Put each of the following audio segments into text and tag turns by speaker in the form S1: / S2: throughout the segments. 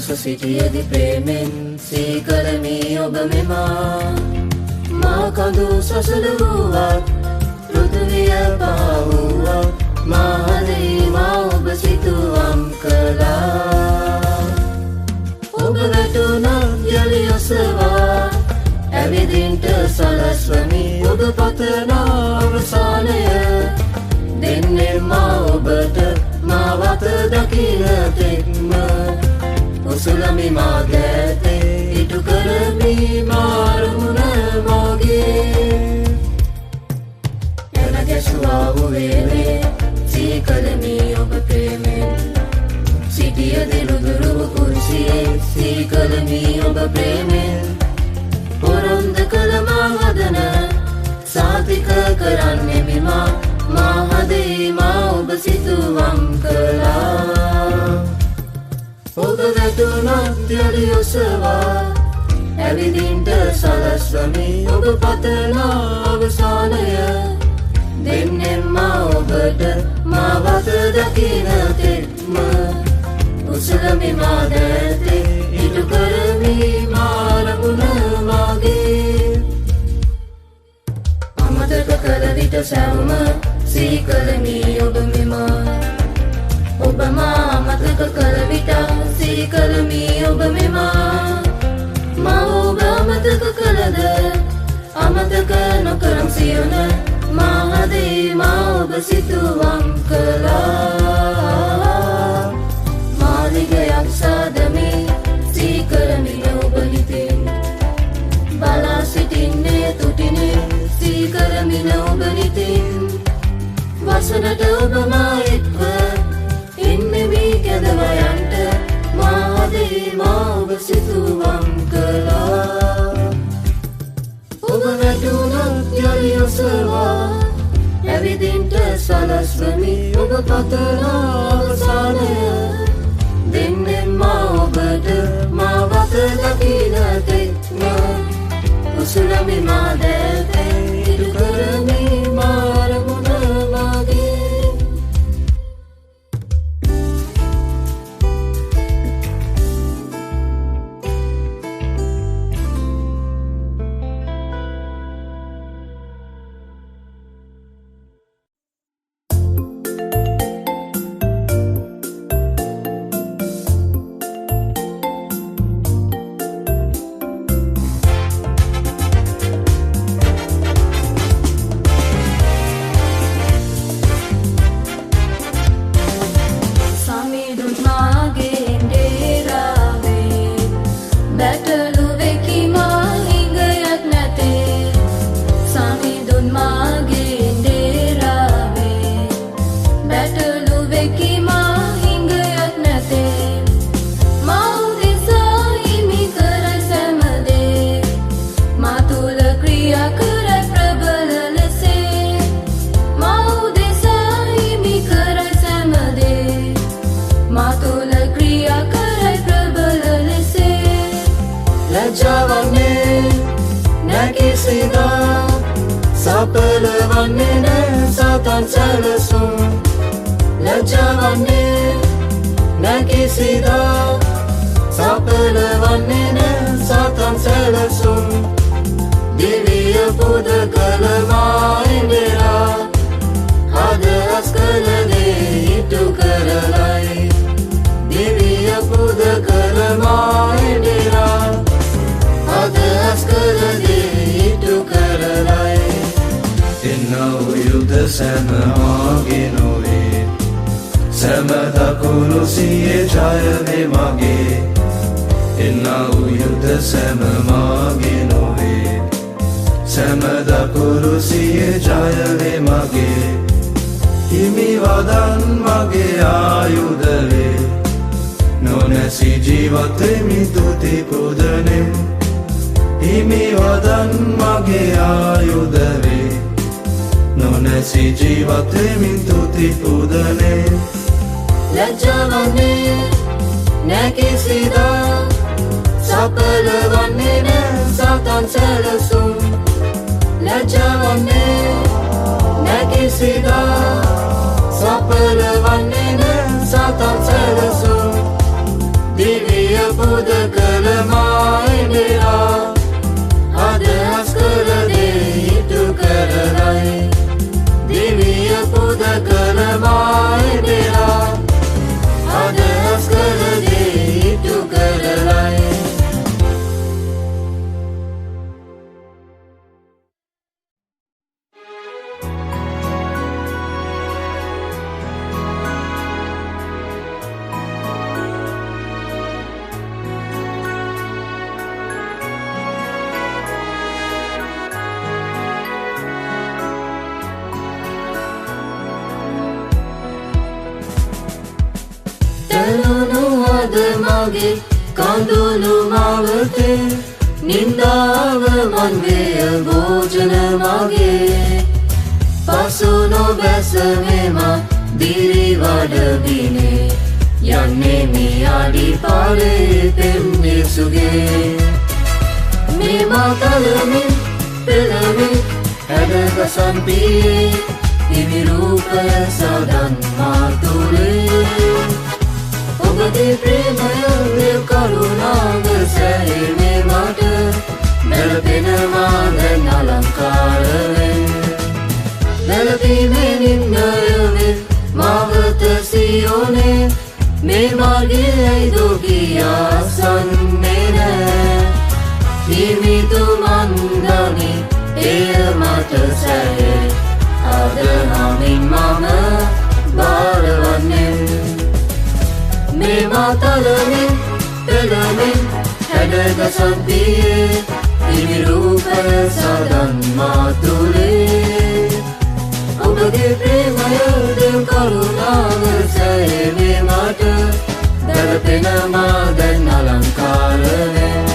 S1: පසු සිටියදි ප්‍රේමෙන් සීකරමි ඔබ මෙමා මා කඳු සසල වූවත් පෘථිවිය පාවුවත් මා හදේ මා ඔබ සිතුවම් කළා ඔබ වැටුණත් යලි ඔසවා ඇවිදින්ට සලස්වමි ඔබ පතන අවසානය දෙන්නේ මා ඔබට මා වත දකින තෙක්ම උසුලමි මා දැතේ ඉටු කරමි මාරුණ මගේ එන ගැසුවා වූවේ සීකලමි ඔබ ප්‍රේමෙන් සිටිය දිරුදුරුව කුරුසියේ සීකලමි ඔබ ප්‍රේමෙන් පොරොන්ද කළ මා හදන සාතික කරන්නේ මිමා මා හදේ මා ඔබ සිතුවම් කළා ඔබ වැටුණත් යලි ඔසවා ඇවිදින්ට සලස්වමි ඔබ පතන අවසානය දෙන්නේ මා ඔබට මා වත දකින තෙක්ම උසලමි මා දැතේ ඉටු කරමි මාරමුණ මගේ අමතක කළ විට සැවම සීකරමි ඔබ මෙමා ඔබ මා අමතක කළ විට සීකරමි ඔබ මෙමා මා ඔබ අමතක කළද අමතක නොකරම් සියන මා හදේ මා ඔබ සිතුවම් කළා මාලිගයක් සාදමි සීකරමි ඔබ හිතෙන් බලා සිටින්නේ තුටිනේ සීකරමින ඔබ නිතින් වසනට ඔබ මා එක්ව ඉන්නෙමි කැදවයන්ට මා හදේ මා ඔබ සිතුවම් කළා ඔබ වැටුණත් යලි ඔසවා ඇවිදින්ට සලස්වමි ඔබ පතන අවසානය දෙන්නේ මා ඔබට මා වත දකින තෙක්ම උසුලමි මා දැතේ ඉටු කරමි මාරමුණ මගේ සපලවන්නේ නෑ සතන් සැලසුම් ලැජ්ජාවන්නේ නෑ කිසිදා සපලවන්නේ නෑ සතන් සැලසුම් දිවිය පුද කළ මා ඉඳලා හදස් කළ දේ ඉටු කරලයි දිවිය පුද කළ මා ඉඳලා හදස් කළ දේ ඉටු කරලයි එන්නෝ යුද සැම මාගේ නොවේ සැම දකුණු සියේ ජයවේ මගේ එන්නෝ යුද සැම මාගේ නොවේ සැම දකුණු සියේ ජයවේ මගේ හිමි වදන් මගේ ආයුධවේ නොනැසි ජීවත්වෙමි තුති පුදනෙම් හිමි වදන් මගේ ආයුධවේ නොනැසි ජීවත්වෙමින් තුති පුදනේ ලැජ්ජාවන්නේ නෑ කිසිදා සපලවන්නේ නෑ සතන් සැලසුම් ලැජ්ජාවන්නේ නෑ කිසිදා සපලවන්නේ නෑ සතන් සැලසුම් දිවිය කළමායි බෙරා අදහස් කළ දේ ඉටු කරලයි දිවිය පුද කළමායි බෙරා අදහස් කළ දේ ඉටු කරලයි මගේ කඳුළු මාවතේ නින්දාව මන්වේය භෝජන මගේ පසු නොබැස මෙම දිරිවඩබිනේ යන්නේ මේ අඩි පාරේ පෙම්මිසුගේ මේ මාතලමින් පෙළමින් හැඩගසන් පියේ හිමි රූපය සදන් මාතුලේ ඔබගේ ප්‍රේමය කරුණාව සැහිමේ මට බැලපෙනවා දැන් අලංකාරවෙන් බැලපීමේ නින්නයවෙ මාවත සියෝනේ මේ මාර්ගයයි දුකියා සන්නේ නෑ හිමිතුමන්දනි එය මට සැහේ අද හමින් මම බාරවන්නේ මේ මාතලමින් පෙළමින් හැඩගසන් පියේ හිමි රූපය සදන් මාතුලේ ඔබගේ ප්‍රේමය දෙව් කරුණාව සැහිමේ මට බැලපෙනවා දැන් අලංකාරවෙන්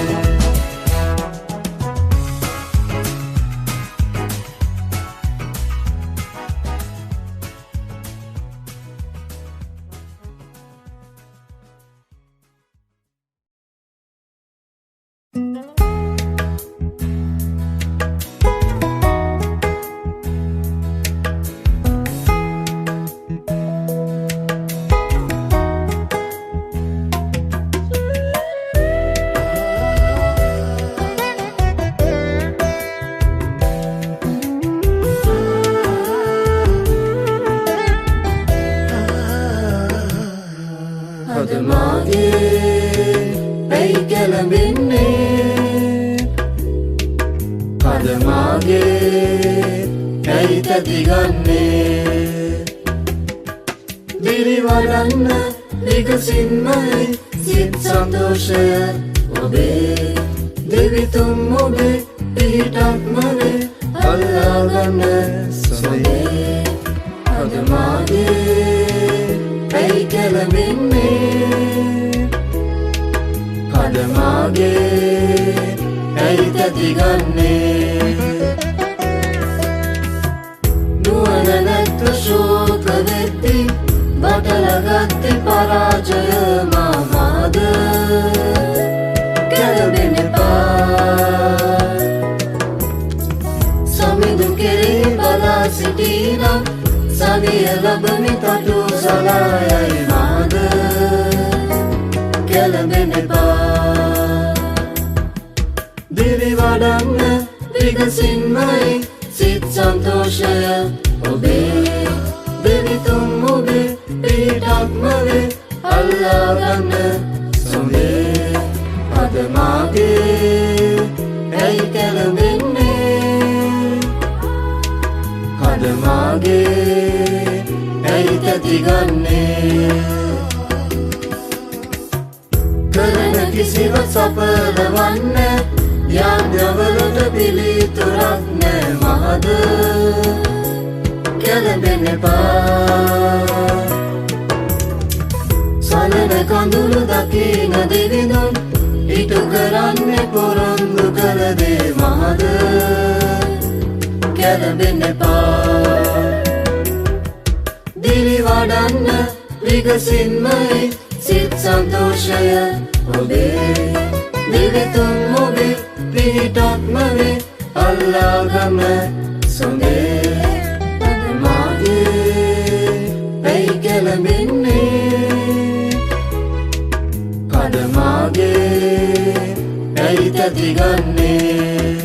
S1: දිරිවඩන්න විකසින්මයි සිත් සන්තෝෂය ඔබේ දෙවිතුම් ඔබේ පිහිටක්මවේ අල්ලාගන්න සොබේ අද මාගේ ඇයි කැළඹෙන්නේ අද මාගේ ඇයි තැතිගන්නේ නුවණ නැත්ත ශෝක වෙද්දි බටලගත්තේ පරාජය මාමාද කැළඹෙන්න එපා සමිඳුන් කෙරෙහි බලා සිටිනම් සවිය ලබමි තටු සලායයි මාද කැළඹෙන්න එපා දිරිවඩන්න විකසින්මයි සිත් සන්තෝෂය ඔබේ දෙවිතුම් ඔබේ පිහිටක්මවේ අල්ලාගන්න සොඹේ අද මාගේ ඇයි කැළඹෙන්නේ අද මාගේ ඇයි තැතිගන්නේ කරන කිසිවක් සඵල වන්නේ යාඥවලට පිළිතුරක් නෑ මහද කැළඹෙන්න එපා සලන කඳුළු දකින දෙවිඳුන් ඉටු කරන්නේ පොරොන්දු කළ දේ මහද කැළඹෙන්න එපා දිරිවඩන්න විකසින්මයි සිත් සන්තෝෂය ඔබේ දෙවිතුම් ඔබේ පිහිටක්මවේ අල්ලාගන්න සොඹේ අද මාගේ ඇයි කැළඹෙන්නේ අද මාගේ ඇයි තැතිගන්නේ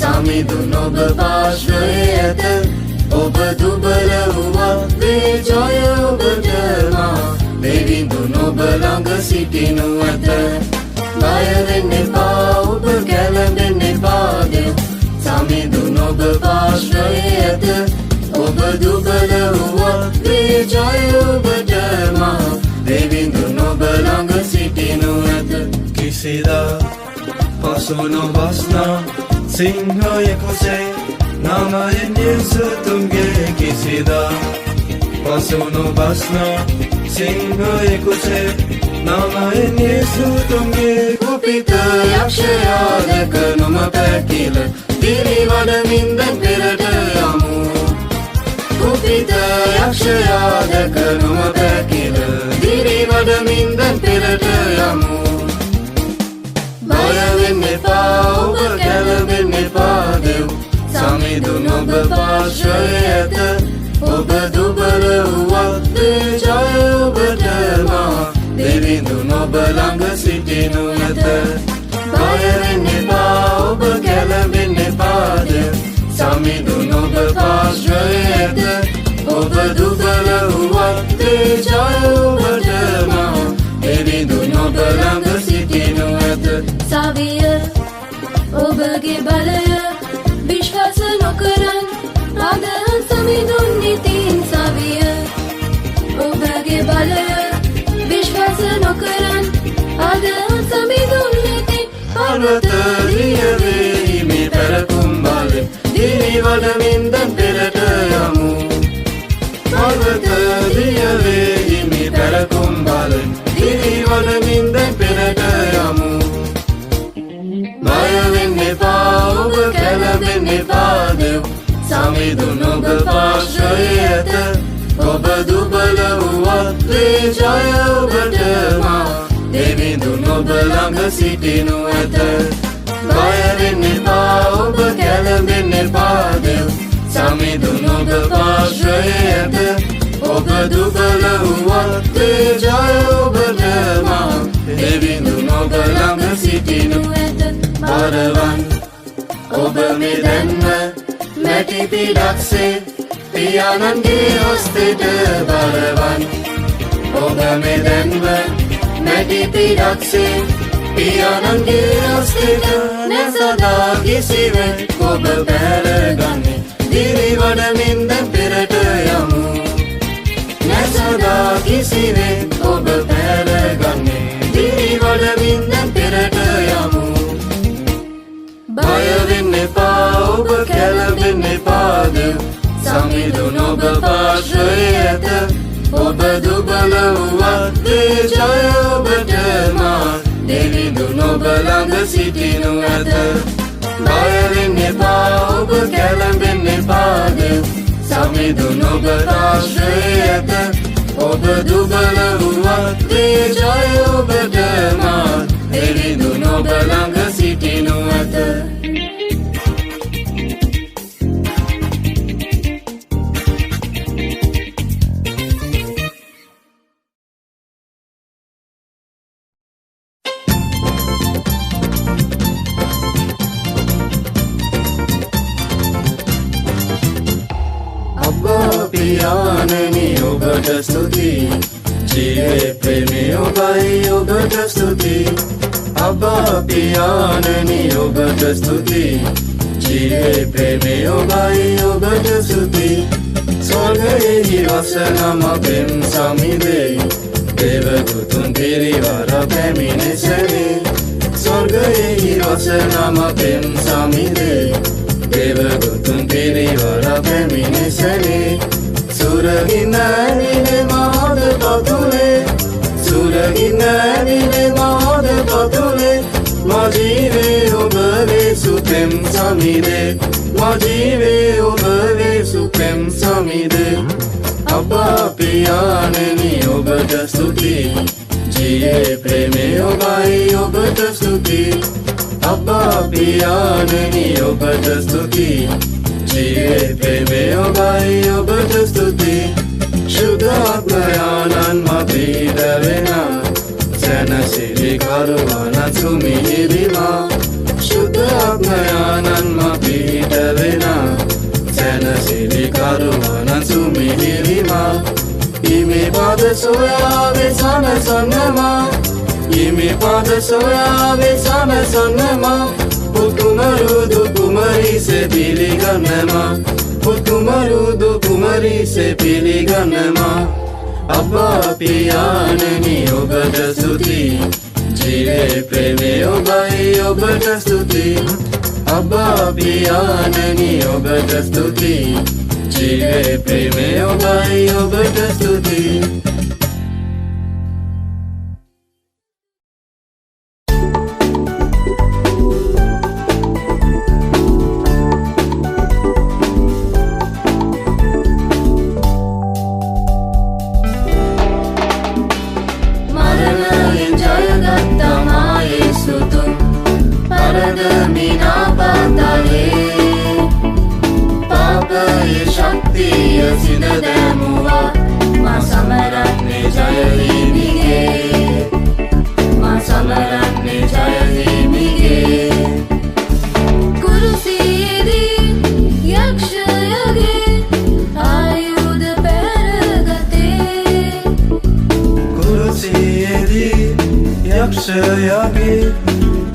S1: සමිඳුන් ඔබ පාර්ශ්වයේ ඇත ඔබ දුබල වුවත් වේ ජය ඔබට මා දෙවිඳුන් ඔබ ළඟ සිටිනු ඇත බය වෙන්න එපා ඔබ කැළඹෙන්න එපා දෙව් සමිඳුන් ඔබ පාර්ශ්වයේ ඇත ඔබ දුබල වුවත් වේ ජය ඔබට මා දෙවිඳුන් ඔබ ළඟ සිටිනු ඇත කිසිදා පසු නොබස්නා සිංහයෙකුසේ නාමයෙන් යේසු තුන්ගේ කිසිදා පසු නොබස්නා සිංහයෙකුසේ නාමයෙන් යේසු තුන්ගේ කුපිත යක්ෂයා දැක නොම පැකිල දිරිවඩමින් දැන් පෙරට යමු කුපිත යක්ෂයා දැක නොම පැකිල දිරිවඩමින් දැන් පෙරට යමු බය වෙන්න එපා ඔබ කැළඹෙන්න එපා දෙව් සමිඳුන් ඔබ පාර්ශ්වයේ ඇත ඔබ දුබල වුවත් වේ ජය ඔබට මා දෙවිඳුන් ඔබ ළඟ සිටිනු ඇත බය වෙන්න එපා ඔබ කැළඹෙන්න එපා දෙව් සමිඳුන් ඔබ පාර්ශ්වයේ ඇත ඔබ දුබල වුවත් වේ ජය ඔබට මා දෙවිඳුන් ඔබ ළඟ සිටිනු ඇත
S2: සවිය ඔබගේ බලය විශ්වාස නොකරන් ආදහන් සමිඳුන් ඉතින් සවිය ඔබගේ බලය විශ්වාස නොකරන් ආදහන් සමිඳුන් ඉතින්
S1: පර්වත දියවේ මේ පැරකුම් බලෙන් දිරිවඩමින් දැන් පෙරට යමු පර්වත දියවේ මේ පැරකුම් බලෙන් දිරිවඩමින් දැන් පෙරට යමු බය වෙන්න එපා ඔබ කැළඹෙන්න එපා දෙව් සමිඳුන් ඔබ පාර්ශ්වයේ ඇත ඔබ දුබල වුවත් වේ ජය ඔබට මා දෙවිඳුන් ඔබ ළඟ සිටිනු ඇත බය වෙන්න එපා ඔබ කැළඹෙන්න එපා දෙව් සමිඳුන් ඔබ පාර්ශ්වයේ ඇත ඔබ දුබල වුවත් වේ ජය ඔබට මා දෙවිඳුන් ඔබ ළඟ සිටිනු ඇත බරවන් ඔබ මේ දැන්ම මැටි පිඩක්සේ පියාණන්ගේ හස්තෙට බරවන් ඔබ මේ දැන්ම මැටි පිඩක්සේ පියාණන්ගේ හස්තෙට නැසදා කිසිවෙක් ඔබ පැරගන්නේ දිරිවඩමින් දැන් පෙරට යමු නැසදා කිසිවෙක් ඔබ පැරගන්නේ දිරිවඩමින් දැන් පෙරට යමු බය වෙන්න එපා ඔබ කැළඹෙන්න එපා දෙව් සමිඳුන් ඔබ පාර්ශ්වයේ ඇත ඔබ දුබල වුවත් වේ ජය ඔබට මා දෙවිඳුන් ඔබ ළඟ සිටිනු ඇත බය වෙන්න එපා ඔබ කැළඹෙන්න එපා දෙව් සමිඳුන් ඔබ පාර්ශ්වයේ ඇත ඔබ දුබල වුවත් වේ ජය ඔබට මා දෙවිඳුන් ඔබ ළඟ සිටිනු ඇත पियाननी ඔබට ස්තුති ජීවේ ප්‍රේමී ඔබයි ඔබට ස්තුති අබ්බා පියාණනි ඔබට ස්තුති ජීවේ ප්‍රේමී ඔබයි ඔබට ස්තුති ස්වර්ගයේ වසනම පෙම් සමිදේ දේවදූතුන් පිරිවර පැමිණෙසනේ ස්වර්ගයේ වසනම පෙම් සමිදේ දේවදූතුන් පිරිවර පැමිණෙසනේ සුරගින්නනිනේ මාද පතුලේ සුරගින්නනිනේ මාද පතුලේ මා ජීවේ ඔබ ලෙසු පෙම් සමිදේ මා ජීවේ අබ්බා පියාණෙනි ඔබට ස්තුතියි ජීවේ ප්‍රේමේ ඔබයි ඔබට ස්තුතියි අබ්බා පියාණෙනි ඔබට ස්තුතියි ජීවේ ප්‍රේමේ ඔබයි ඔබට ස්තුතියි ශුද්ධාත්මයාණන් මපීඩ වෙනා සැනසිලි කරුවන සුමිහිරිමා ශුද්ධාත්මයාණන් මපීඩ වෙනා සැනසිලි කරුවන සුමිහිරිමා ඉමේ පද සොයාවේ සනසන්නමා ඉමේ පද සොයාවේ සනසන්නමා පුතුමරුදු කුමරිසේ පිළිගන්නමා පුතුමරුදු කුමරිසේ පිළිගන්නමා අබ්බා පියාණෙනි ඔබට ස්තුතියි ජීවේ ප්‍රේමේ ඔබයි ඔබට ස්තුතියි අබ්බා පියාණෙනි ඔබට ස්තුතියි ජීවේ ප්‍රේමේ ඔබයි ඔබට ස්තුතියි යක්ෂයාගේ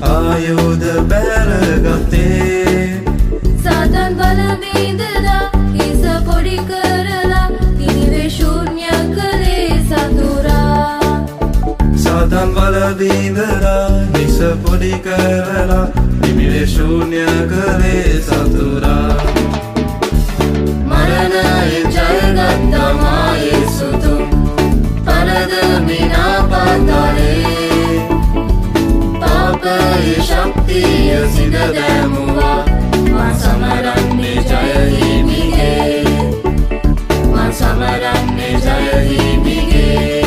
S1: ආයුධ බැලගත්තේ
S2: සාතන් බල බිඳලා හිස පොඩි කරලා ඉනිවේ ශූන්‍ය කළේ සතුරා
S1: සාතන් බල බිඳලා හිස පොඩි කරලා ඉනිවේ ශූන්‍ය කළේ සතුරා
S2: මරණයෙන් ජයගත්තා මා යේසුතුන් පරදමිනා පාතාලේ පාපයේ ශක්තිය සිඳ දැමුවා මා සමරන්නේ ජය හිමිගේ මා සමරන්නේ ජය හිමිගේ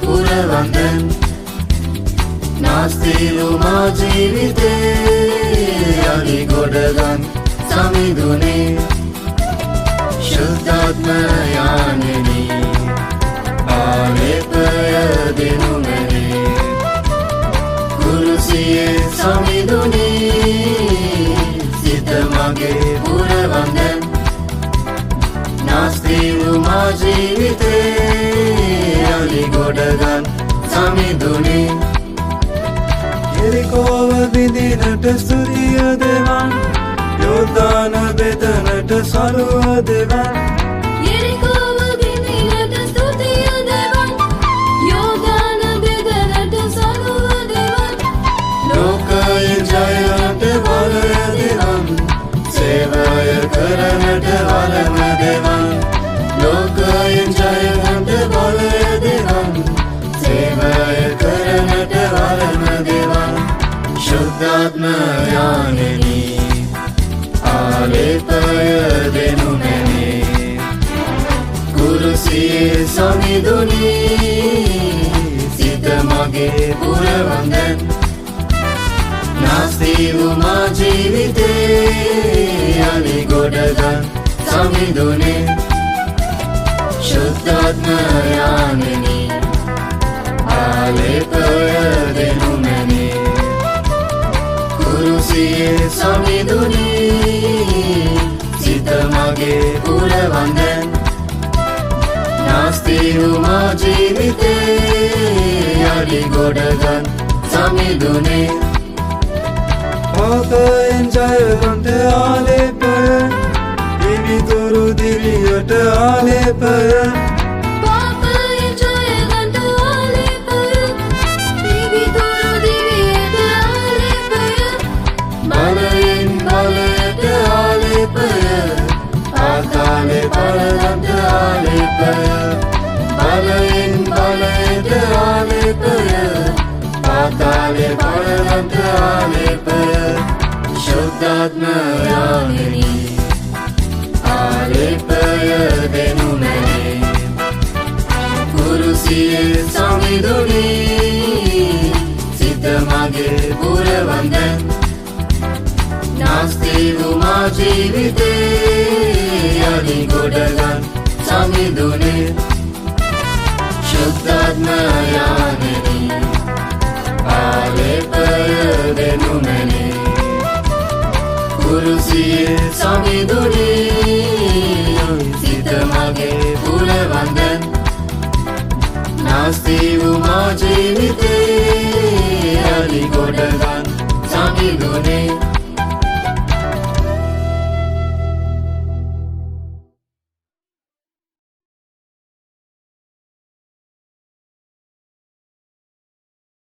S1: පුරවන්දන් නාස්තිලු මා ජීවිතේ අලි ගොඩගන් සමිඳුනේ ශුද්ධාත්මයාණෙනි ආලේපය දෙනු මැනේ කුරුසියේ සමිඳුනේ සිත මගේ පුරවන්දන් නාස්තිලු මා ජීවිතේ අලි ගොඩගන් සමිඳුනේ යෙරිකෝව බිඳිනට ස්තුතිය දෙවන් යෝර්දාන බෙදනට සරුව දෙවන්
S2: යෙරිකෝව බිඳිනට ස්තුතිය දෙවන් යෝර්දාන බෙදනට සරුව දෙවන්
S1: ලෝකයෙන් ජයන්ට බලය දෙවන් සේවය කරනට වලම දෙවන් ලෝකයෙන් ජයන්ට බලය දෙවන් සේවය කරනට වලම දෙවන් ශුද්ධාත්මයාණෙනි ආලේපය දෙනු මැනේ කුරුසියේ සමිඳුනේ සිත මගේ පුරවන්දන් නාස්ති වූ මා ජීවිතේ අලි ගොඩගන් සමිඳුනේ ශුද්ධාත්මයාණෙනි ආලේපය දෙනු මැනේ කුරුසියේ සමිඳුනේ සිත මගේ පුරවන්දන් නාස්ති වූ මා ජීවිතේ අලි ගොඩගන් සමිඳුනේ පාපයෙන් ජයගන්ට ආලේපය ආලේපය
S2: පාපයෙන් ජයගන්ට ආලේපය දිවිතුරු දිවියට ආලේපය
S1: බලයෙන් බලයට ආලේපය පාතාලේ පරලන්ට ආලේපය බලයෙන් බලයට ආලේපය පාතාලේ පරලන්ට ආලේපය ශුද්ධාත්මයාගෙනි ආලේපය දෙනු මැනේ කුරුසියේ සමිඳුනි සිත මගේ පුරවන්දන් නාස්ති වූ මා ජීවිතේ යලි ගොඩගත් සමිඳුනේ ශුද්ධාත්මයාගෙනි ආලේපය දෙනු මැනේ කුරුසියේ සමිඳුනි සිත මගේ පුරවන්දන් නාස්ති වූ මා ජීවිතේ යලි ගොඩගත් සමිඳුනේ